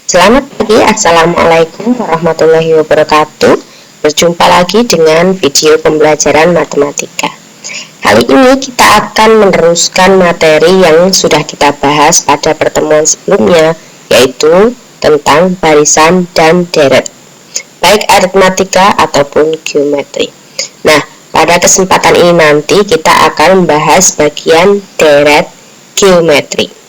Selamat pagi, Assalamualaikum warahmatullahi wabarakatuh. Berjumpa lagi dengan video pembelajaran matematika. Kali ini kita akan meneruskan materi yang sudah kita bahas pada pertemuan sebelumnya, yaitu tentang barisan dan deret, baik aritmatika ataupun geometri. Nah, pada kesempatan ini nanti kita akan membahas bagian deret geometri.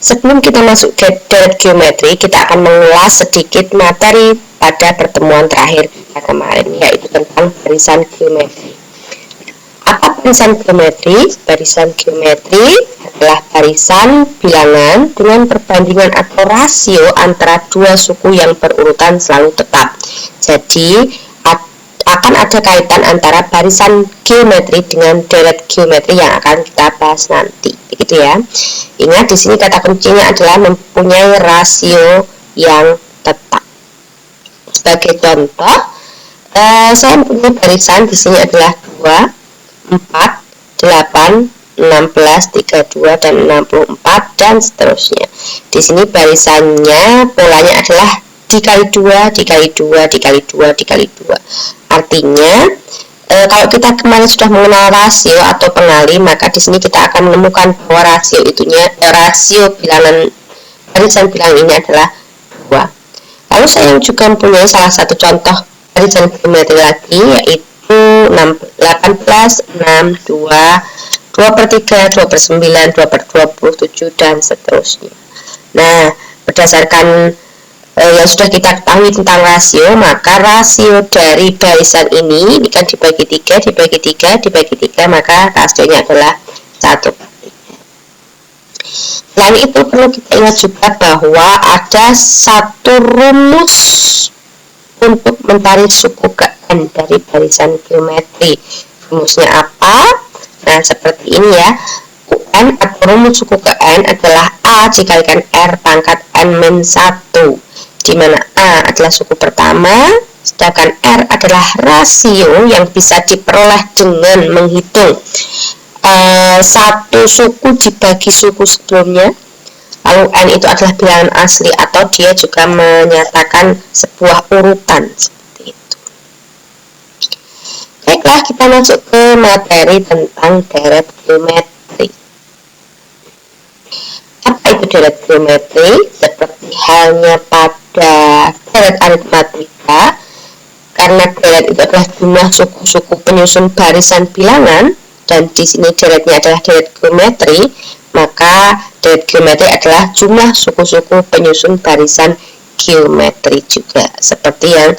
Sebelum kita masuk ke deret geometri, kita akan mengulas sedikit materi pada pertemuan terakhir kita kemarin, yaitu tentang barisan geometri. Apa barisan geometri? Barisan geometri adalah barisan bilangan dengan perbandingan atau rasio antara dua suku yang berurutan selalu tetap. Jadi, akan ada kaitan antara barisan geometri dengan deret geometri yang akan kita bahas nanti, begitu ya. Ingat, di sini kata kuncinya adalah mempunyai rasio yang tetap. Sebagai contoh, saya mempunyai barisan di sini adalah 2, 4, 8, 16, 32 dan 64 dan seterusnya. Di sini barisannya polanya adalah dikali 2, dikali 2, dikali 2, dikali 2. Artinya, kalau kita kemarin sudah mengenal rasio atau pengali, maka di sini kita akan menemukan bahwa rasio bilangan barisan bilangan ini adalah 2. Lalu saya juga mempunyai salah satu contoh barisan geometri lagi, yaitu 18, 6, 2, 2 per 3, 2 per 9, 2 per 27, dan seterusnya. Nah, berdasarkan yang sudah kita ketahui tentang rasio, maka rasio dari barisan ini kan dibagi 3, dibagi 3, dibagi 3, maka rasionya adalah 1/3. Selain itu perlu kita ingat juga bahwa ada satu rumus untuk mencari suku ke N dari barisan geometri. Rumusnya apa? Nah, seperti ini ya. UN atau rumus suku ke N adalah A dikalikan R pangkat N-1, di mana A adalah suku pertama, sedangkan R adalah rasio yang bisa diperoleh dengan menghitung satu suku dibagi suku sebelumnya. Lalu N itu adalah bilangan asli atau dia juga menyatakan sebuah urutan seperti itu. Baiklah, kita masuk ke materi tentang deret geometri. Apa itu deret geometri? Seperti halnya pada deret aritmatika, karena deret itu adalah jumlah suku-suku penyusun barisan bilangan, dan di sini deretnya adalah deret geometri, maka deret geometri adalah jumlah suku-suku penyusun barisan geometri juga, seperti yang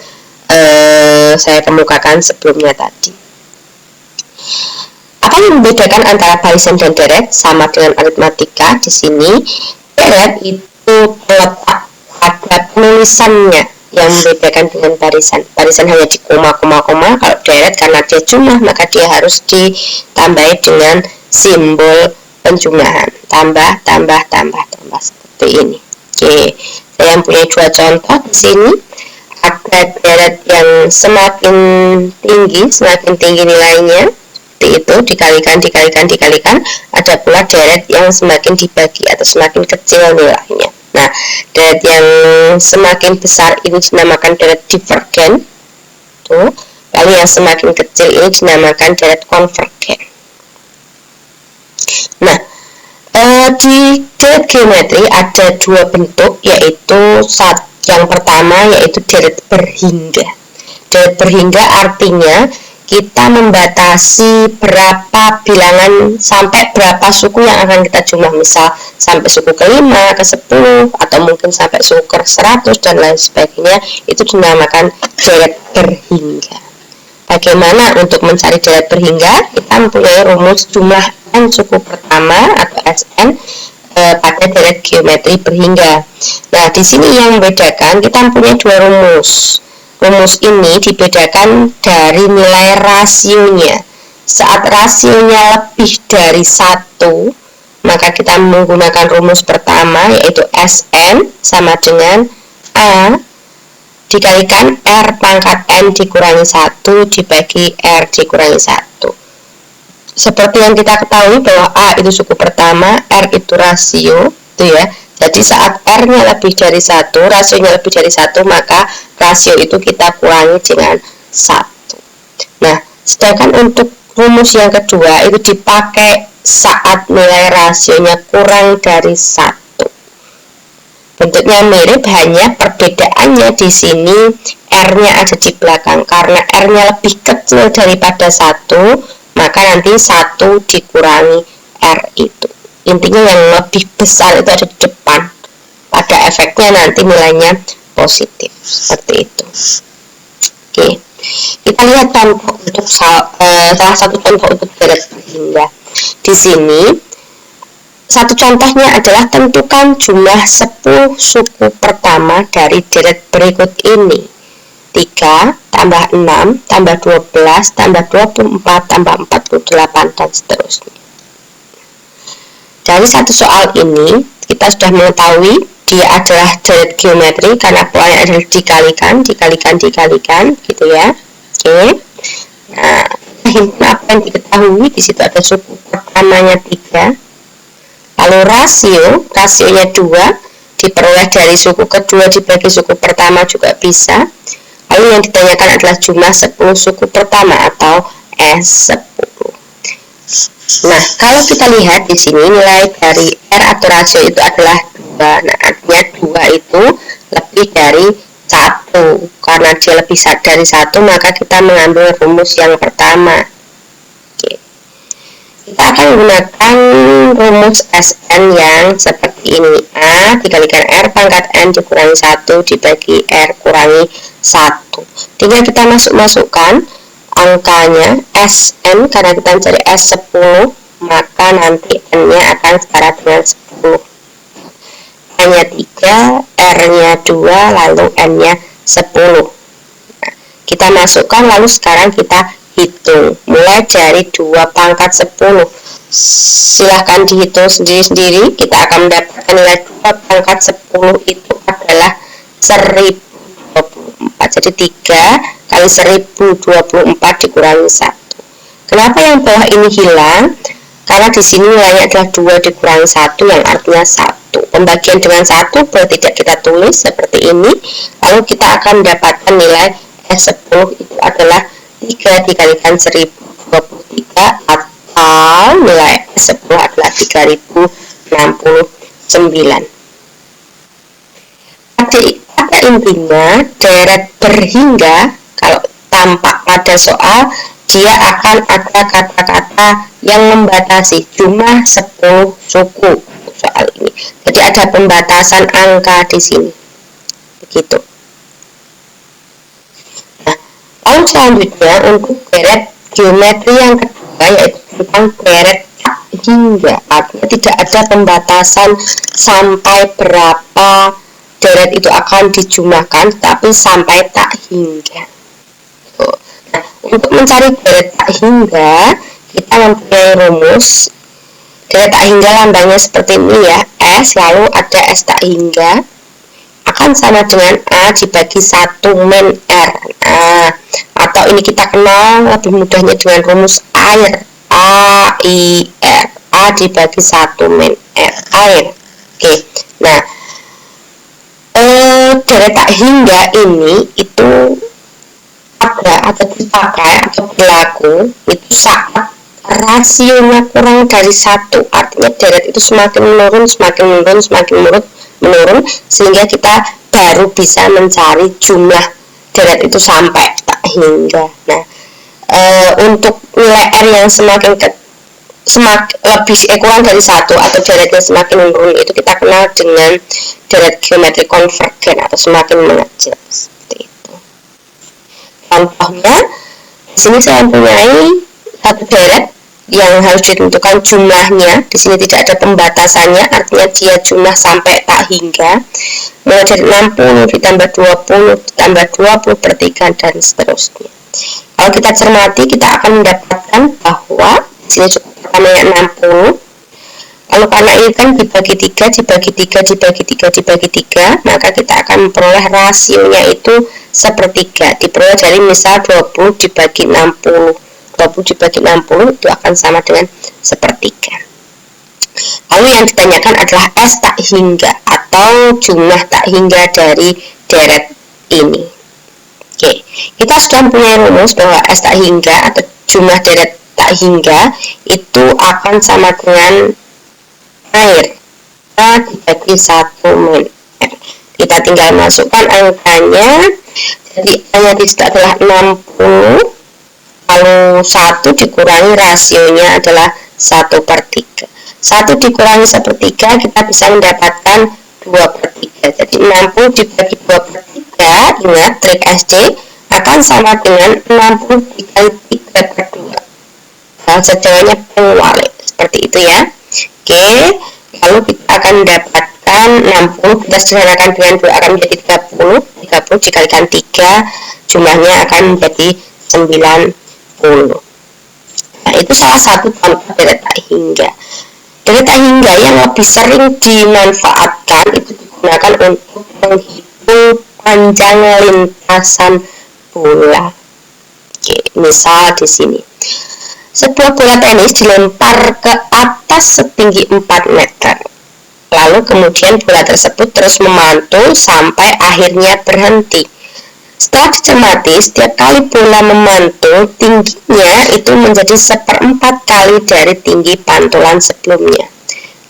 saya kemukakan sebelumnya tadi. Apa yang membedakan antara barisan dan deret? Sama dengan aritmatika, di sini deret itu terletak pada penulisannya yang membedakan dengan barisan. Barisan hanya di koma. Kalau deret karena dia jumlah, maka dia harus ditambahi dengan simbol penjumlahan, tambah seperti ini. Oke, saya mempunyai dua contoh di sini. Ada deret yang semakin tinggi nilainya, itu dikalikan. Ada pula deret yang semakin dibagi atau semakin kecil nilainya. Nah, deret yang semakin besar ini dinamakan deret divergen, lalu yang semakin kecil ini dinamakan deret konvergen. Nah, di deret geometri ada dua bentuk, yaitu yang pertama yaitu deret berhingga. Deret berhingga artinya kita membatasi berapa bilangan sampai berapa suku yang akan kita jumlah, misal sampai suku ke-5, ke-10, atau mungkin sampai suku ke-100 dan lain sebagainya. Itu dinamakan deret berhingga. Bagaimana untuk mencari deret berhingga? Kita mempunyai rumus jumlah N suku pertama atau Sn pada deret geometri berhingga. Nah, di sini yang membedakan, kita mempunyai dua rumus. Rumus ini dibedakan dari nilai rasionya. Saat rasionya lebih dari 1, maka kita menggunakan rumus pertama, yaitu Sn sama dengan A dikalikan R pangkat N dikurangi 1 dibagi R dikurangi 1. Seperti yang kita ketahui bahwa A itu suku pertama, R itu rasio, itu ya. Jadi saat R-nya lebih dari 1, rasionya lebih dari 1, maka rasio itu kita kurangi dengan 1. Nah, sedangkan untuk rumus yang kedua itu dipakai saat nilai rasionya kurang dari 1. Bentuknya mirip, hanya perbedaannya di sini R-nya ada di belakang. Karena R-nya lebih kecil daripada 1, maka nanti 1 dikurangi R itu. Intinya yang lebih besar itu ada di depan. Pada efeknya nanti nilainya positif. Seperti itu. Oke. Kita lihat contoh untuk salah satu contoh untuk deret berhingga. Di sini satu contohnya adalah tentukan jumlah 10 suku pertama dari deret berikut ini. 3 tambah 6 tambah 12 tambah 24 tambah 48 dan seterusnya. Dari satu soal ini kita sudah mengetahui dia adalah deret geometri karena polanya adalah dikalikan gitu ya. Oke. Nah, apa yang diketahui di situ ada suku pertamanya 3. Lalu rasionya 2 diperoleh dari suku kedua dibagi suku pertama juga bisa. Lalu yang ditanyakan adalah jumlah 10 suku pertama atau S10. Nah, kalau kita lihat di sini nilai dari R atau rasio itu adalah 2. Nah, artinya 2 itu lebih dari 1. Karena dia lebih dari 1, maka kita mengambil rumus yang pertama. Oke. Kita akan menggunakan rumus Sn yang seperti ini. A dikalikan R pangkat N dikurangi 1 dibagi R kurangi 1. Tinggal kita masukkan angkanya Sn, karena kita mencari S10, maka nanti N-nya akan setara dengan 10. N-nya 3, R-nya 2, lalu N-nya 10. Nah, kita masukkan, lalu sekarang kita hitung. Mulai dari 2 pangkat 10. Silahkan dihitung sendiri-sendiri. Kita akan mendapatkan nilai 2 pangkat 10 itu adalah 1024. Jadi 3 kali 1024 dikurangi 1. Kenapa yang bawah ini hilang? Karena di sini nilainya adalah 2 dikurangi 1 yang artinya 1. Pembagian dengan 1 boleh tidak kita tulis seperti ini. Lalu kita akan mendapatkan nilai S10 itu adalah 3 dikalikan 1023 atau nilai S10 adalah 3069. Pada intinya deret berhingga kalau tampak pada soal, dia akan ada kata-kata yang membatasi jumlah 10 suku soal ini. Jadi ada pembatasan angka di sini. Begitu. Nah, lalu selanjutnya untuk deret geometri yang kedua yaitu tentang deret tak hingga. Artinya tidak ada pembatasan sampai berapa deret itu akan dijumlahkan, tapi sampai tak hingga. Nah, untuk mencari deret tak hingga, kita mempunyai rumus. Deret tak hingga lambangnya seperti ini ya, S, lalu ada S tak hingga, akan sama dengan A dibagi 1 min R. Nah, atau ini kita kenal lebih mudahnya dengan rumus air, A, I, R. A dibagi 1 min R, air. Oke, nah, deret tak hingga ini itu ada atau dipakai atau berlaku itu saat rasionya kurang dari 1. Artinya deret itu semakin menurun sehingga kita baru bisa mencari jumlah deret itu sampai tak hingga. Nah, untuk nilai R yang semakin kurang dari 1 atau deretnya semakin menurun itu kita kenal dengan deret geometri konvergen atau semakin mengecil seperti itu. Contohnya di sini saya mempunyai satu deret yang harus ditentukan jumlahnya. Di sini tidak ada pembatasannya, artinya dia jumlah sampai tak hingga. Mulai dari 60 ditambah 20 ditambah 20 per 3 dan seterusnya. Kalau kita cermati, kita akan mendapatkan bahwa di sini pertamanya 60. Lalu karena ini kan dibagi 3, maka kita akan memperoleh rasionya itu sepertiga. Diperoleh dari misal 20 dibagi 60. 20 dibagi 60 itu akan sama dengan sepertiga. Lalu yang ditanyakan adalah S tak hingga atau jumlah tak hingga dari deret ini. Oke, kita sudah punya rumus bahwa S tak hingga atau jumlah deret tak hingga itu akan sama dengan air dibagi 1 min R. Kita tinggal masukkan angkanya. Jadi hanya di situ adalah 60, lalu 1 dikurangi rasionya adalah 1/3. 1 dikurangi 1/3 kita bisa mendapatkan 2/3. Jadi 60 dibagi 2/3, ingat trik SD, akan sama dengan 60 dikali 3/2. Bahasa Jawanya pengwalik, seperti itu ya. Oke, lalu kita akan mendapatkan 60, kita sederhanakan dengan 2 akan menjadi 30 dikalikan 3, jumlahnya akan menjadi 90. Nah, itu salah satu contoh deret tak hingga. Deret tak hingga yang lebih sering dimanfaatkan itu digunakan untuk menghitung panjang lintasan bola. Oke, misal di sini. Sebuah bola tenis dilempar ke atas setinggi 4 meter. Lalu kemudian bola tersebut terus memantul sampai akhirnya berhenti. Setelah dicermati, setiap kali bola memantul, tingginya itu menjadi 1/4 kali dari tinggi pantulan sebelumnya.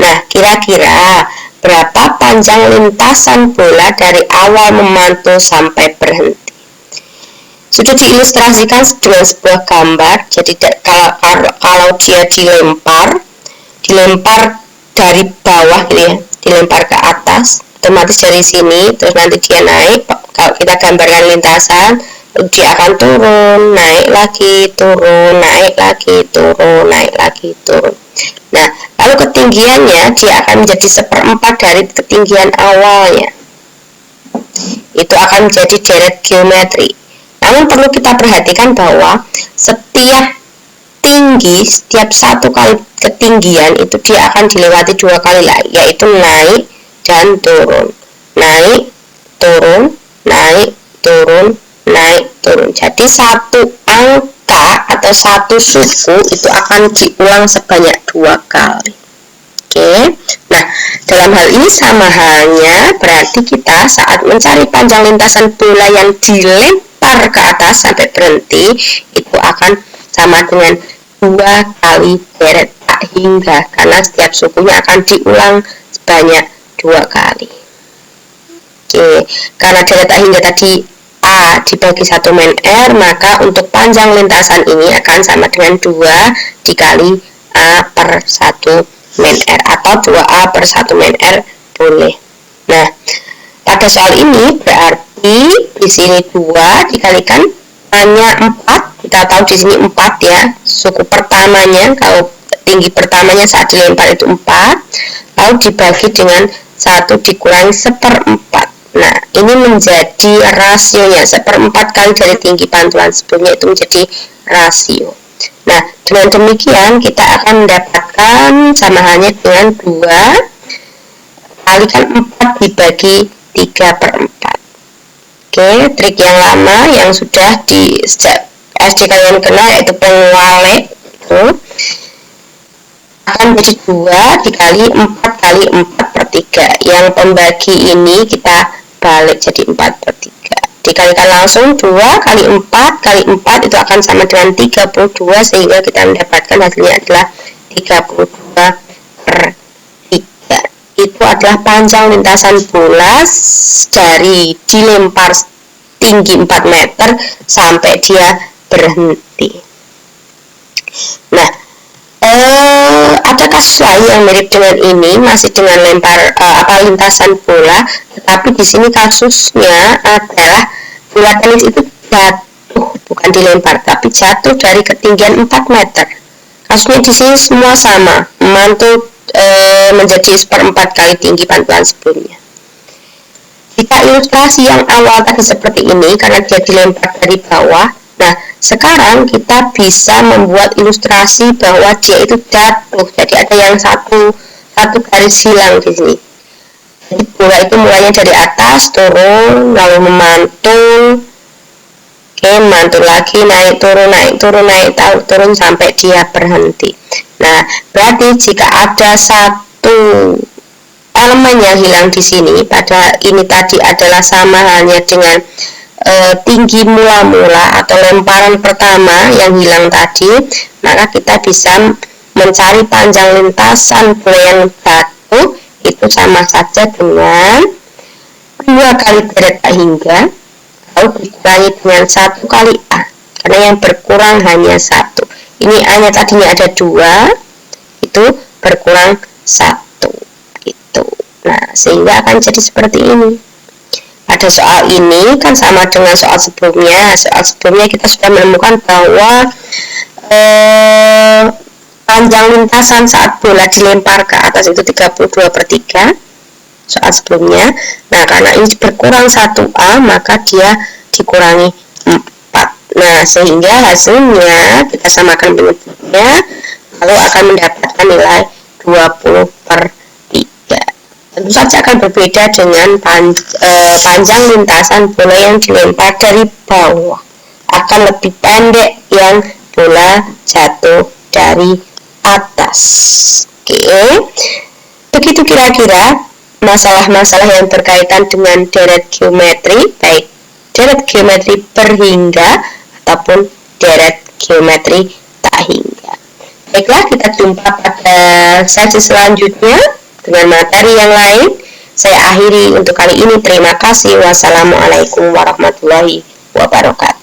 Nah, kira-kira berapa panjang lintasan bola dari awal memantul sampai berhenti? Sudah diilustrasikan dengan sebuah gambar. Jadi kalau dia dilempar dari bawah gitu ya, dilempar ke atas, otomatis dari sini terus nanti dia naik. Kalau kita gambarkan lintasan, dia akan turun, naik lagi, turun, naik lagi, turun, naik lagi, turun. Nah, lalu ketinggiannya dia akan menjadi 1/4 dari ketinggian awalnya. Itu akan menjadi deret geometri. Namun perlu kita perhatikan bahwa setiap satu kali ketinggian itu dia akan dilewati 2 kali lagi, yaitu naik dan turun. Naik, turun, naik, turun, naik, turun. Jadi satu angka atau satu suku itu akan diulang sebanyak 2 kali. Oke. Nah, dalam hal ini sama halnya berarti kita saat mencari panjang lintasan bola yang dilempar ke atas sampai berhenti itu akan sama dengan 2 kali deret tak hingga, karena setiap sukunya akan diulang sebanyak 2 kali. Oke, karena deret tak hingga tadi A dibagi 1 min R, maka untuk panjang lintasan ini akan sama dengan 2 dikali A per 1 min R atau 2A per 1 min R boleh. Nah, pada soal ini berarti di sini 2 dikalikan hanya 4. Kita tahu di sini 4 ya, suku pertamanya, kalau tinggi pertamanya saat dilempar itu 4, lalu dibagi dengan 1 dikurangi 1/4. Nah, ini menjadi rasionya, 1/4 kali dari tinggi pantulan sebelumnya itu menjadi rasio. Nah, dengan demikian kita akan mendapatkan sama halnya dengan 2 kalikan 4 dibagi 3/4. Oke, trik yang lama yang sudah di sejak SD kalian kenal yaitu pengwalik itu akan menjadi 2 dikali 4 kali 4/3. Yang pembagi ini kita balik jadi 4/3. Dikalikan langsung 2 kali 4 kali 4 itu akan sama dengan 32, sehingga kita mendapatkan hasilnya adalah 32/3. Itu adalah panjang lintasan bola dari dilempar tinggi 4 meter sampai dia berhenti. Nah, ada kasus lain yang mirip dengan ini, masih dengan lempar lintasan bola, tetapi di sini kasusnya adalah bola tenis itu jatuh, bukan dilempar, tapi jatuh dari ketinggian 4 meter. Kasusnya di sini semua sama, memantul menjadi 1/4 kali tinggi pantulan sebelumnya. Jika ilustrasi yang awal tadi seperti ini karena dia dilempar dari bawah, nah sekarang kita bisa membuat ilustrasi bahwa dia itu jatuh. Jadi ada yang satu garis hilang di sini. Jadi bola itu mulainya dari atas turun, lalu memantul, mantul lagi, naik turun, naik turun, naik turun sampai dia berhenti. Nah, berarti jika ada satu satu elemen yang hilang di sini pada ini tadi adalah sama halnya dengan tinggi mula-mula atau lemparan pertama yang hilang tadi, maka kita bisa mencari panjang lintasan buoyan batu itu sama saja dengan 2 kali deret A hingga atau dikurangi dengan 1 kali A, karena yang berkurang hanya 1. Ini A nya tadinya ada 2, itu berkurang 1 gitu. Nah, sehingga akan jadi seperti ini. Pada soal ini kan sama dengan soal sebelumnya. Soal sebelumnya kita sudah menemukan bahwa panjang lintasan saat bola dilempar ke atas itu 32/3 soal sebelumnya. Nah, karena ini berkurang 1A, maka dia dikurangi 4. Nah, sehingga hasilnya kita samakan penyebutnya, lalu akan mendapatkan nilai 20/3. Tentu saja akan berbeda dengan panjang lintasan bola yang dilempar dari bawah, akan lebih pendek yang bola jatuh dari atas. Oke, begitu kira-kira masalah-masalah yang berkaitan dengan deret geometri, baik deret geometri per hingga ataupun deret geometri tak hingga. Baiklah, kita jumpa pada sesi selanjutnya dengan materi yang lain. Saya akhiri untuk kali ini. Terima kasih. Wassalamualaikum warahmatullahi wabarakatuh.